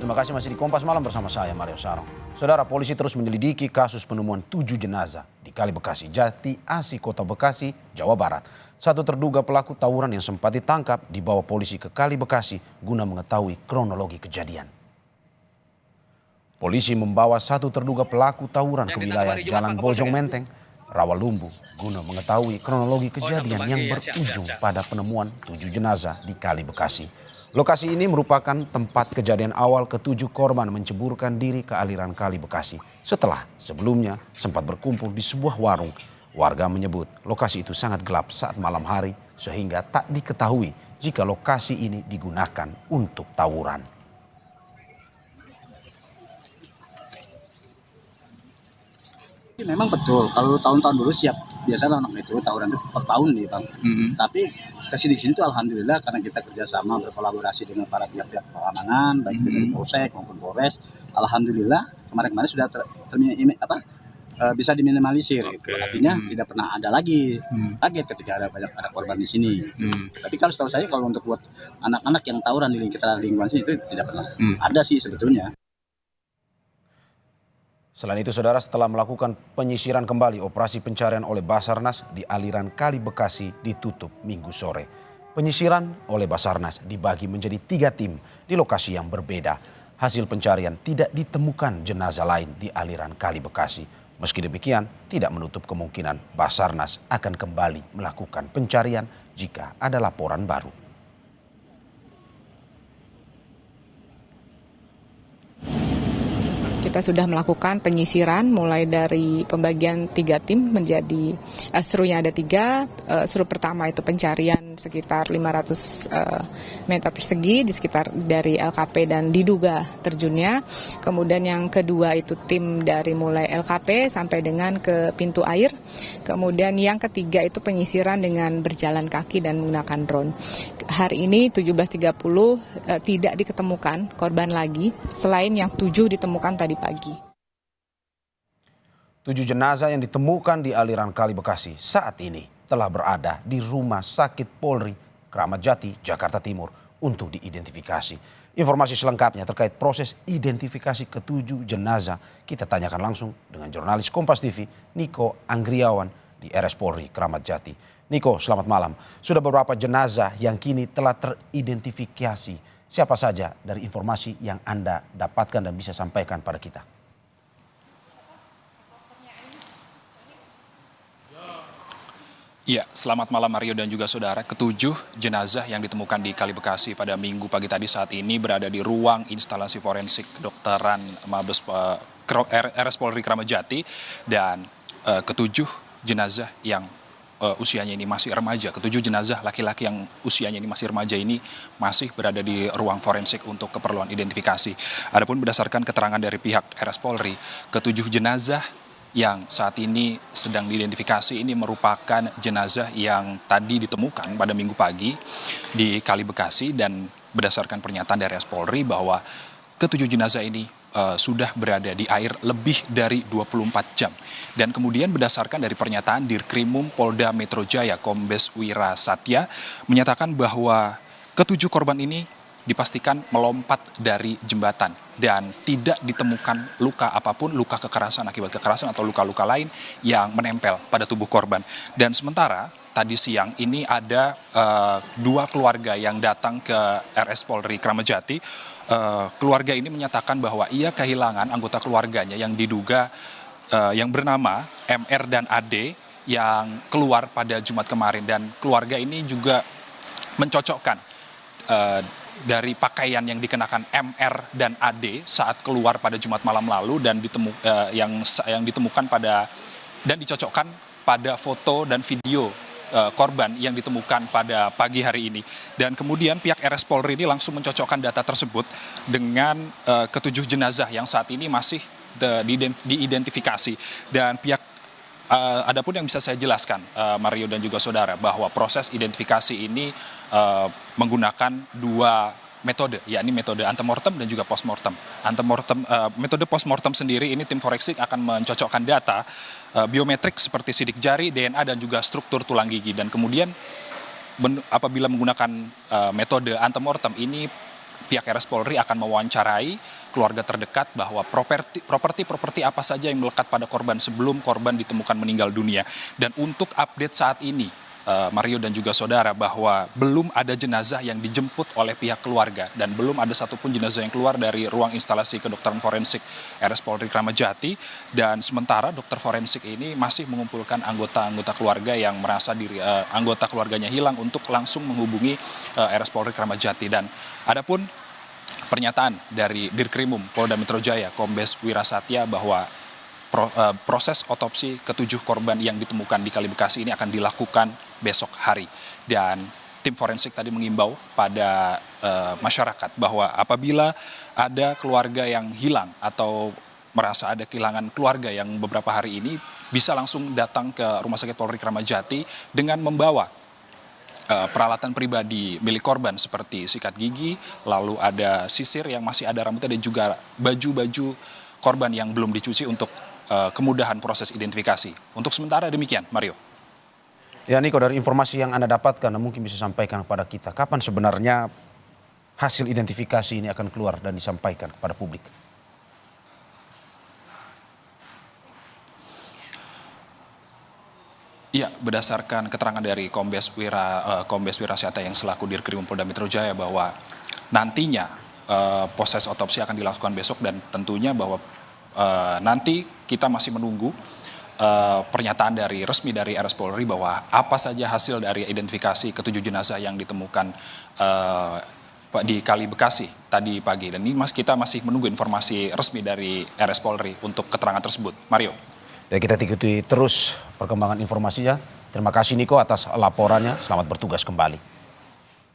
Terima kasih masih di Kompas Malam bersama saya Mario Sarong. Saudara, polisi terus menyelidiki kasus penemuan 7 jenazah di Kali Bekasi, Jati Asi, Kota Bekasi, Jawa Barat. Satu terduga pelaku tawuran yang sempat ditangkap dibawa polisi ke Kali Bekasi guna mengetahui kronologi kejadian. Polisi membawa satu terduga pelaku tawuran ke wilayah Jalan Bojong Menteng, Rawalumbu, guna mengetahui kronologi kejadian yang berujung pada penemuan 7 jenazah di Kali Bekasi. Lokasi ini merupakan tempat kejadian awal ketujuh korban menceburkan diri ke aliran Kali Bekasi. Setelah sebelumnya sempat berkumpul di sebuah warung. Warga menyebut lokasi itu sangat gelap saat malam hari sehingga tak diketahui jika lokasi ini digunakan untuk tawuran. Memang betul, kalau tahun-tahun dulu siap biasa anak itu tawuran itu per tahun nih Bang. Tapi kesini-sini tuh alhamdulillah karena kita kerjasama berkolaborasi dengan para pihak-pihak keamanan baik dari Polsek maupun Polres, alhamdulillah kemarin-kemarin sudah bisa diminimalisir. Gitu. Artinya tidak pernah ada lagi kaget ketika ada banyak ada korban di sini. Tapi kalau setahu saya kalau untuk buat anak-anak yang tawuran di sekitar lingkungan sini itu tidak pernah ada sih sebetulnya. Selain itu, saudara, setelah melakukan penyisiran kembali, operasi pencarian oleh Basarnas di aliran Kali Bekasi ditutup Minggu sore. Penyisiran oleh Basarnas dibagi menjadi 3 tim di lokasi yang berbeda. Hasil pencarian tidak ditemukan jenazah lain di aliran Kali Bekasi. Meski demikian, tidak menutup kemungkinan Basarnas akan kembali melakukan pencarian jika ada laporan baru. Kita sudah melakukan penyisiran mulai dari pembagian 3 tim menjadi serunya ada 3. Seru pertama itu pencarian sekitar 500 meter persegi di sekitar dari LKP dan diduga terjunnya. Kemudian yang kedua itu tim dari mulai LKP sampai dengan ke pintu air. Kemudian yang ketiga itu penyisiran dengan berjalan kaki dan menggunakan drone. Hari ini 17.30 tidak diketemukan korban lagi selain yang 7 ditemukan tadi pagi. 7 jenazah yang ditemukan di aliran Kali Bekasi saat ini telah berada di Rumah Sakit Polri Kramat Jati, Jakarta Timur untuk diidentifikasi. Informasi selengkapnya terkait proses identifikasi ke-7 jenazah kita tanyakan langsung dengan jurnalis Kompas TV Niko Anggriawan di RS Polri Kramat Jati. Niko, selamat malam. Sudah beberapa jenazah yang kini telah teridentifikasi. Siapa saja dari informasi yang Anda dapatkan dan bisa sampaikan pada kita? Ya, selamat malam Mario dan juga saudara. Ke-7 jenazah yang ditemukan di Kali Bekasi pada Minggu pagi tadi saat ini berada di ruang instalasi forensik kedokteran Mabes RS Polri Kramat Jati, dan ke-7 jenazah yang usianya ini masih remaja. Ke-7 jenazah laki-laki yang usianya ini masih remaja ini masih berada di ruang forensik untuk keperluan identifikasi. Adapun berdasarkan keterangan dari pihak RS Polri, ke-7 jenazah yang saat ini sedang diidentifikasi ini merupakan jenazah yang tadi ditemukan pada Minggu pagi di Kali Bekasi, dan berdasarkan pernyataan dari RS Polri bahwa ke-7 jenazah ini sudah berada di air lebih dari 24 jam. Dan kemudian berdasarkan dari pernyataan Dirkrimum Polda Metro Jaya Kombes Wira Satya menyatakan bahwa ke-7 korban ini dipastikan melompat dari jembatan dan tidak ditemukan luka apapun, luka kekerasan akibat kekerasan atau luka-luka lain yang menempel pada tubuh korban. Dan sementara tadi siang ini ada 2 keluarga yang datang ke RS Polri Kramat Jati. Keluarga ini menyatakan bahwa ia kehilangan anggota keluarganya yang diduga yang bernama MR dan AD yang keluar pada Jumat kemarin, dan keluarga ini juga mencocokkan dari pakaian yang dikenakan MR dan AD saat keluar pada Jumat malam lalu dan yang ditemukan dan dicocokkan pada foto dan video korban yang ditemukan pada pagi hari ini. Dan kemudian pihak RS Polri ini langsung mencocokkan data tersebut dengan ke-7 jenazah yang saat ini masih diidentifikasi. Dan pihak adapun yang bisa saya jelaskan Mario dan juga saudara, bahwa proses identifikasi ini menggunakan 2 metode, yakni metode antemortem dan juga postmortem. Metode postmortem sendiri ini tim forensik akan mencocokkan data biometrik seperti sidik jari, DNA dan juga struktur tulang gigi, dan kemudian apabila menggunakan metode antemortem ini pihak RS Polri akan mewawancarai keluarga terdekat bahwa properti apa saja yang melekat pada korban sebelum korban ditemukan meninggal dunia. Dan untuk update saat ini, Mario dan juga saudara, bahwa belum ada jenazah yang dijemput oleh pihak keluarga dan belum ada satupun jenazah yang keluar dari ruang instalasi kedokteran forensik RS Polri Kramat Jati. Dan sementara dokter forensik ini masih mengumpulkan anggota-anggota keluarga yang merasa anggota keluarganya hilang untuk langsung menghubungi RS Polri Kramat Jati. Dan adapun pernyataan dari Dirkrimum Polda Metro Jaya Kombes Wirasatya bahwa proses otopsi ketujuh korban yang ditemukan di Kali Bekasi ini akan dilakukan besok hari. Dan tim forensik tadi mengimbau pada masyarakat bahwa apabila ada keluarga yang hilang atau merasa ada kehilangan keluarga yang beberapa hari ini, bisa langsung datang ke Rumah Sakit Polri Kramat Jati dengan membawa peralatan pribadi milik korban seperti sikat gigi, lalu ada sisir yang masih ada rambutnya, dan juga baju-baju korban yang belum dicuci untuk kemudahan proses identifikasi. Untuk sementara demikian, Mario. Ya Niko, dari informasi yang Anda dapatkan, mungkin bisa sampaikan kepada kita, kapan sebenarnya hasil identifikasi ini akan keluar dan disampaikan kepada publik? Iya, berdasarkan keterangan dari Kombes Wirasatya yang selaku Dirkrimum Polda Metro Jaya bahwa nantinya proses otopsi akan dilakukan besok, dan tentunya bahwa nanti kita masih menunggu pernyataan resmi dari RS Polri bahwa apa saja hasil dari identifikasi ketujuh jenazah yang ditemukan di Kali Bekasi tadi pagi. Dan ini kita masih menunggu informasi resmi dari RS Polri untuk keterangan tersebut. Mario. Ya, kita ikuti terus perkembangan informasinya. Terima kasih Niko atas laporannya. Selamat bertugas kembali.